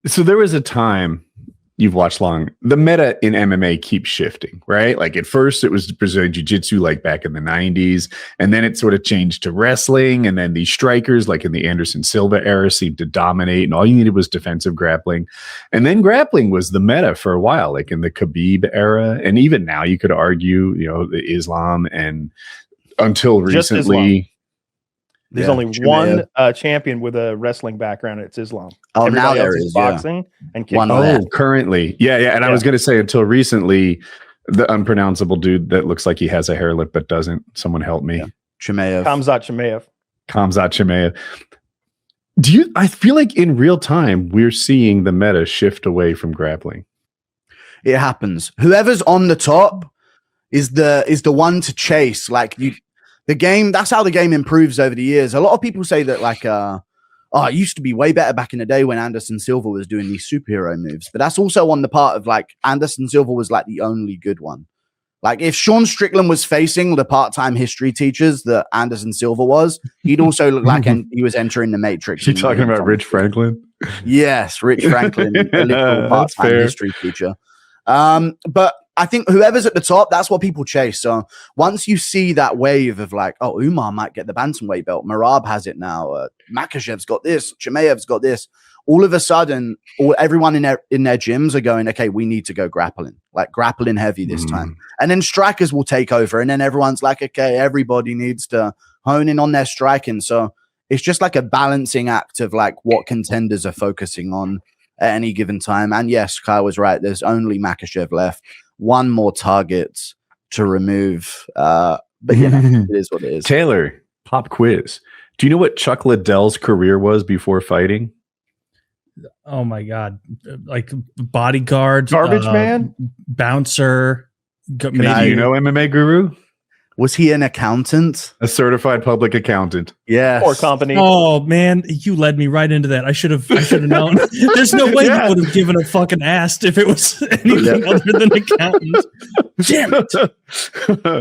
So there was a time, you've watched long, the meta in MMA keeps shifting, right? Like at first it was Brazilian Jiu-Jitsu like back in the 90s, and then it sort of changed to wrestling, and then these strikers like in the Anderson Silva era seemed to dominate, and all you needed was defensive grappling. And then grappling was the meta for a while, like in the Khabib era, and even now you could argue, the Islam, and until recently... There's only one champion with a wrestling background. It's Islam. Oh, everybody now there else is boxing and kickboxing. Oh, currently. Yeah. And I was going to say until recently, the unpronounceable dude that looks like he has a hair lip but doesn't. Someone help me. Yeah. Chimaev. Khamzat Chimaev. I feel like in real time, we're seeing the meta shift away from grappling. It happens. Whoever's on the top is the one to chase. Like the game, that's how the game improves over the years. A lot of people say that it used to be way better back in the day when Anderson Silva was doing these superhero moves. But that's also on the part of like Anderson Silva was like the only good one. Like if Sean Strickland was facing the part-time history teachers that Anderson Silva was, he'd also look like he was entering the Matrix. You're talking about Rich Franklin? Yes, Rich Franklin, a little part-time history teacher. But I think whoever's at the top, that's what people chase. So once you see that wave of like, oh, Umar might get the bantamweight belt, Merab has it now, Makhachev's got this, Chimaev's got this. All of a sudden, everyone in their gyms are going, okay, we need to go grappling, like grappling heavy this time. And then strikers will take over, and then everyone's like, okay, everybody needs to hone in on their striking. So it's just like a balancing act of like what contenders are focusing on at any given time. And yes, Kyle was right. There's only Makhachev left. One more target to remove. But yeah, it is what it is. Taylor, pop quiz. Do you know what Chuck Liddell's career was before fighting? Oh my God. Like bodyguard, garbage man, bouncer. Maybe you know MMA Guru? Was he an accountant? A certified public accountant. Yes. Or company. Oh man, you led me right into that. I should have known. There's no way you would have given a fucking ass if it was anything other than accountant. Damn it.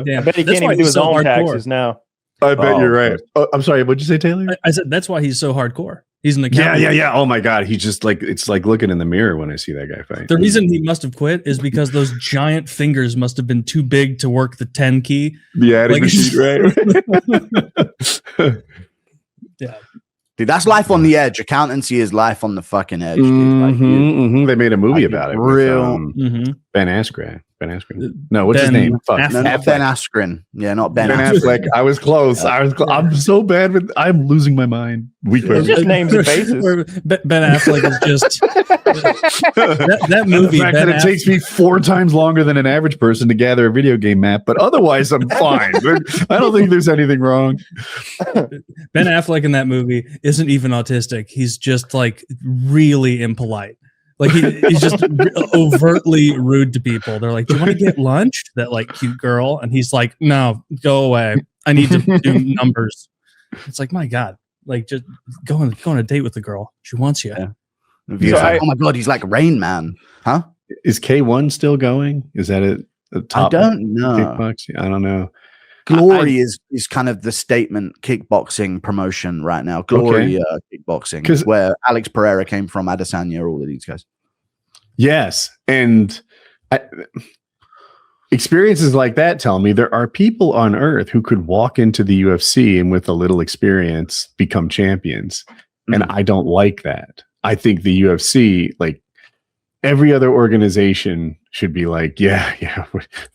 Damn. I bet he can't even do his own taxes now. I bet you're right. Oh, I'm sorry. What'd you say, Taylor? I said that's why he's so hardcore. He's an accountant. Yeah. Oh my God. He's just like, it's like looking in the mirror when I see that guy fight. The reason he must have quit is because those giant fingers must have been too big to work the 10 key. The adding machine, right? Yeah. Dude, that's life on the edge. Accountancy is life on the fucking edge. Dude. They made a movie about it. Real. With, Ben Askren. No, what's his name? Not Ben Askren. Yeah, not Ben Affleck. I was close. I'm so bad with. I'm losing my mind. It's just names and faces. Ben Affleck is just that movie. The fact that it takes me 4 times longer than an average person to gather a video game map, but otherwise I'm fine. I don't think there's anything wrong. Ben Affleck in that movie isn't even autistic. He's just like really impolite. Like he's just overtly rude to people. They're like, "Do you want to get lunch?" That like cute girl, and he's like, "No, go away. I need to do numbers." It's like, my God, like just go on a date with the girl. She wants you. Yeah. Oh my God, he's like Rain Man, huh? Is K1 still going? Is that a top? I don't know. Kickboxing? I don't know. Glory is kind of the statement kickboxing promotion right now. Glory kickboxing is where Alex Pereira came from, Adesanya, all of these guys. Yes. And experiences like that tell me there are people on earth who could walk into the UFC and with a little experience become champions. And I don't like that. I think the UFC, like every other organization, should be like, yeah,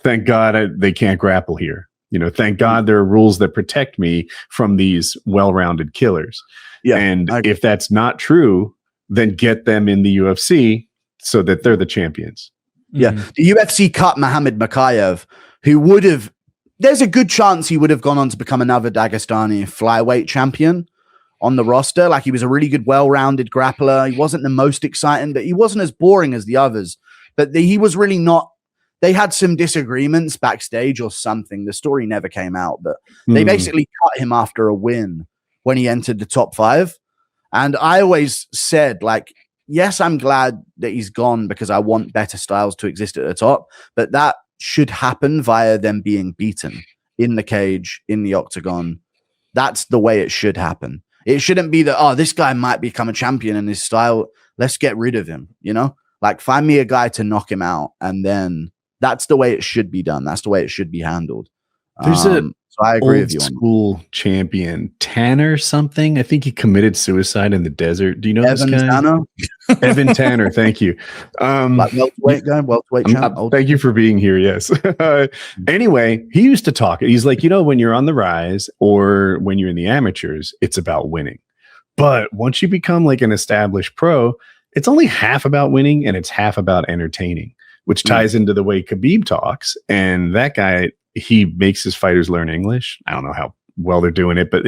thank God they can't grapple here. Thank God there are rules that protect me from these well-rounded killers. Yeah, and if that's not true, then get them in the UFC so that they're the champions. Yeah, the UFC cut Muhammad Makayev, who would have, there's a good chance he would have gone on to become another Dagestani flyweight champion on the roster. Like he was a really good, well-rounded grappler. He wasn't the most exciting, but he wasn't as boring as the others. But he was really not. They had some disagreements backstage or something. The story never came out, but they basically cut him after a win when he entered the top 5. And I always said, like, yes, I'm glad that he's gone because I want better styles to exist at the top, but that should happen via them being beaten in the cage, in the octagon. That's the way it should happen. It shouldn't be that, this guy might become a champion and his style let's get rid of him, you know? Like, find me a guy to knock him out, and then that's the way it should be done. That's the way it should be handled. There's so I agree with you. Old school champion, Tanner something. I think he committed suicide in the desert. Do you know Evan this guy? Tanner? Evan Tanner, thank you. Like welterweight champ. Thank you for being here. Yes. Anyway, he used to talk. He's like, when you're on the rise or when you're in the amateurs, it's about winning. But once you become like an established pro, it's only half about winning and it's half about entertaining, which ties into the way Khabib talks. And that guy, he makes his fighters learn English. I don't know how well they're doing it, but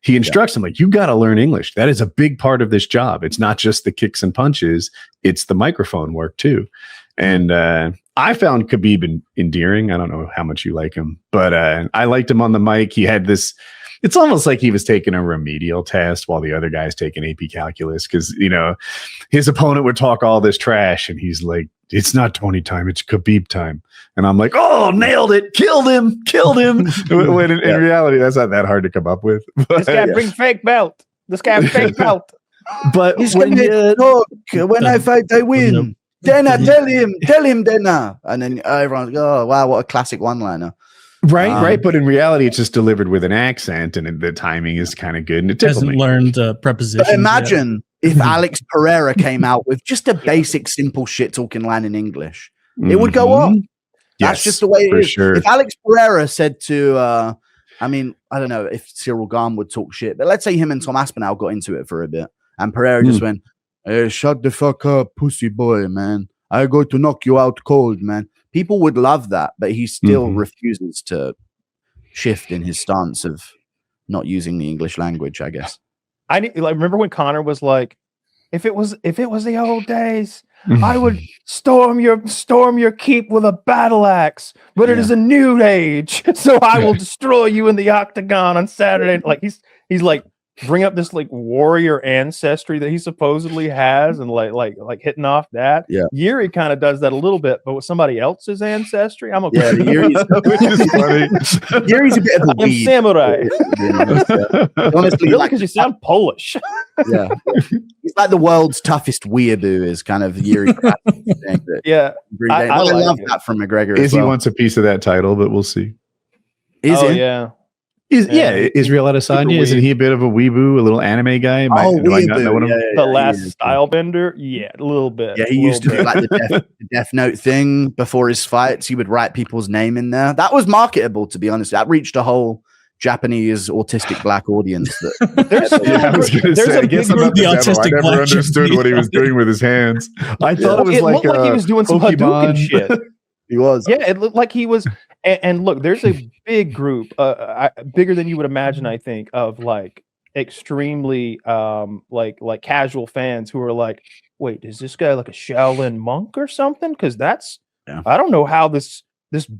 he instructs them like, you got to learn English. That is a big part of this job. It's not just the kicks and punches. It's the microphone work too. And I found Khabib endearing. I don't know how much you like him, but I liked him on the mic. He had this, it's almost like he was taking a remedial test while the other guy's taking AP calculus. Cause his opponent would talk all this trash and he's like, it's not Tony time, it's Khabib time. And I'm like, oh, nailed it. Killed him. When in reality, that's not that hard to come up with. But, this guy brings fake belt. This guy fake belt. But when I fight, I win. Dana, tell him, Dana. And then everyone's like, oh, wow, what a classic one-liner. Right. But in reality, it's just delivered with an accent and the timing is kind of good. And it hasn't learned prepositions. But imagine if Alex Pereira came out with just a basic, simple shit talking line in English. It would go on. That's just the way it is. Sure. If Alex Pereira said to, I don't know if Cyril Gahn would talk shit, but let's say him and Tom Aspinall got into it for a bit, and Pereira just went, hey, shut the fuck up, pussy boy, man. I go to knock you out cold, man. People would love that, but he still refuses to shift in his stance of not using the English language, I guess. I remember when Connor was like, if it was the old days, I would storm your keep with a battle axe, but it is a new age, so I will destroy you in the octagon on Saturday. Like he's like bring up this like warrior ancestry that he supposedly has, and like hitting off that. Yeah, Yuri kind of does that a little bit, but with somebody else's ancestry, I'm okay. Yeah, Yuri's funny. Yuri's a bit of a weed. Samurai. Honestly, really, because you sound Polish. Yeah, he's like the world's toughest weeaboo. Is kind of Yuri. Yeah, I love that from McGregor. Izzy wants a piece of that title, but we'll see. Is it? Yeah. Israel Adesanya, isn't he a bit of a weeaboo, a little anime guy? The last style bender? Yeah, a little bit. Yeah, he used to do like the Death Note thing before his fights. He would write people's name in there. That was marketable, to be honest. That reached a whole Japanese autistic black audience. There's a big group the autistic I never understood what he was doing with his hands. I thought it looked like he was doing some Hadouken shit. He was. Yeah, it looked like he was. And look, there's a big group, bigger than you would imagine, I think, of like extremely like casual fans who are like, wait, is this guy like a Shaolin monk or something? Because I don't know how this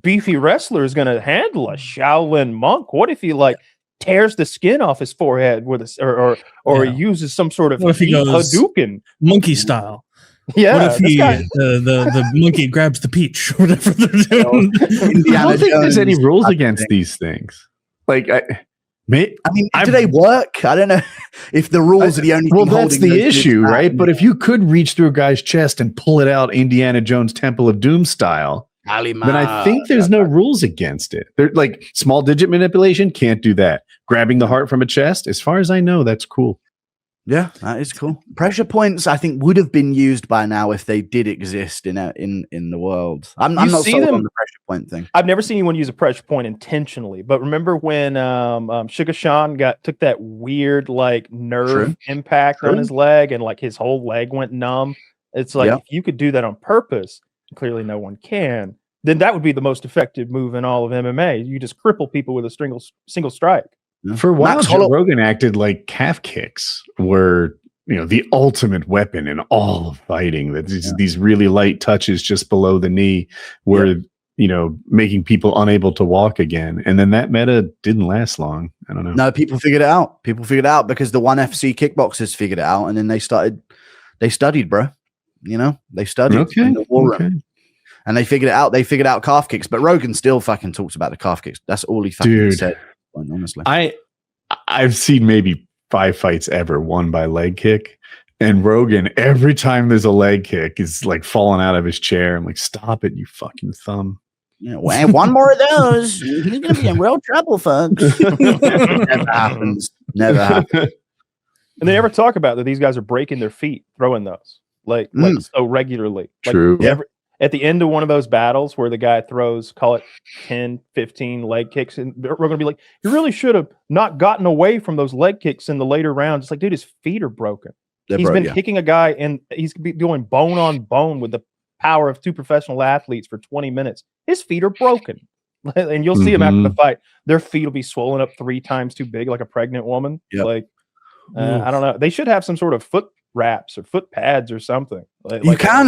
beefy wrestler is going to handle a Shaolin monk. What if he like tears the skin off his forehead with or he uses some sort of Hadouken monkey style? Yeah, what if the monkey grabs the peach? Whatever they're doing. I don't think there's any rules against these things. Like, do they work? I don't know if the ruls are the only. Well, that's the issue, right? But if you could reach through a guy's chest and pull it out, Indiana Jones Temple of Doom style, then I think there's no rules against it. They're like small digit manipulation, can't do that. Grabbing the heart from a chest, as far as I know, that's cool. Yeah, that is cool. Pressure points, I think, would have been used by now if they did exist in the world. I'm not sold on the pressure point thing. I've never seen anyone use a pressure point intentionally, but remember when Sugar Sean took that weird like nerve impact on his leg and like his whole leg went numb? It's like if you could do that on purpose, clearly no one can. Then that would be the most effective move in all of MMA. You just cripple people with a single strike. For a while, Joe Rogan acted like calf kicks were, the ultimate weapon in all of fighting. That these really light touches just below the knee were, making people unable to walk again. And then that meta didn't last long. I don't know. No, people figured it out. Because the ONE FC kickboxers figured it out, and then they studied, bro. They studied in the war room. And they figured it out. They figured out calf kicks, but Rogan still fucking talks about the calf kicks. That's all he fucking said. Honestly, I've seen maybe 5 fights ever won by leg kick, And Rogan, every time there's a leg kick, is like falling out of his chair. I'm like, stop it, you fucking thumb. You know, and one more of those, he's going to be in real trouble, folks. Never happens. Never happens. And they never talk about that these guys are breaking their feet throwing those like so regularly. True. Like at the end of one of those battles where the guy throws, call it 10, 15 leg kicks, and we're going to be like, you really should have not gotten away from those leg kicks in the later rounds. It's like, dude, his feet are broken. He's been kicking a guy, and he's doing bone on bone with the power of 2 professional athletes for 20 minutes. His feet are broken. And you'll see him after the fight. Their feet will be swollen up 3 times too big, like a pregnant woman. Yep. Like, I don't know. They should have some sort of foot wraps or foot pads or something. You can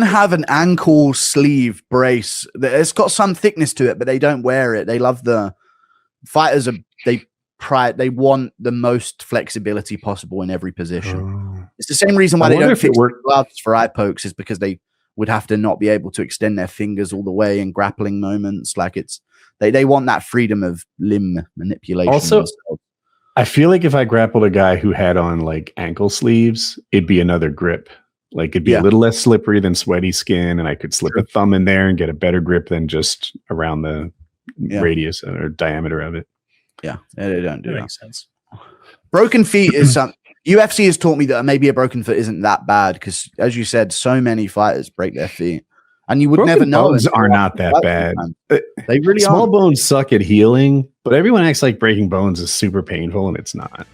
have an ankle sleeve brace. It's got some thickness to it, but they don't wear it. They love the fighters. They want the most flexibility possible in every position. It's the same reason why they don't fix gloves for eye pokes, is because they would have to not be able to extend their fingers all the way in grappling moments. Like they want that freedom of limb manipulation. Also, I feel like if I grappled a guy who had on like ankle sleeves, it'd be another grip. Like it'd be a little less slippery than sweaty skin, and I could slip a thumb in there and get a better grip than just around the radius or diameter of it. Yeah, they don't do that. Makes sense. Broken feet is something. UFC has taught me that maybe a broken foot isn't that bad, because, as you said, so many fighters break their feet, and you would never know. Bones are not that bad. They really small aren't. Bones suck at healing, but everyone acts like breaking bones is super painful, and it's not.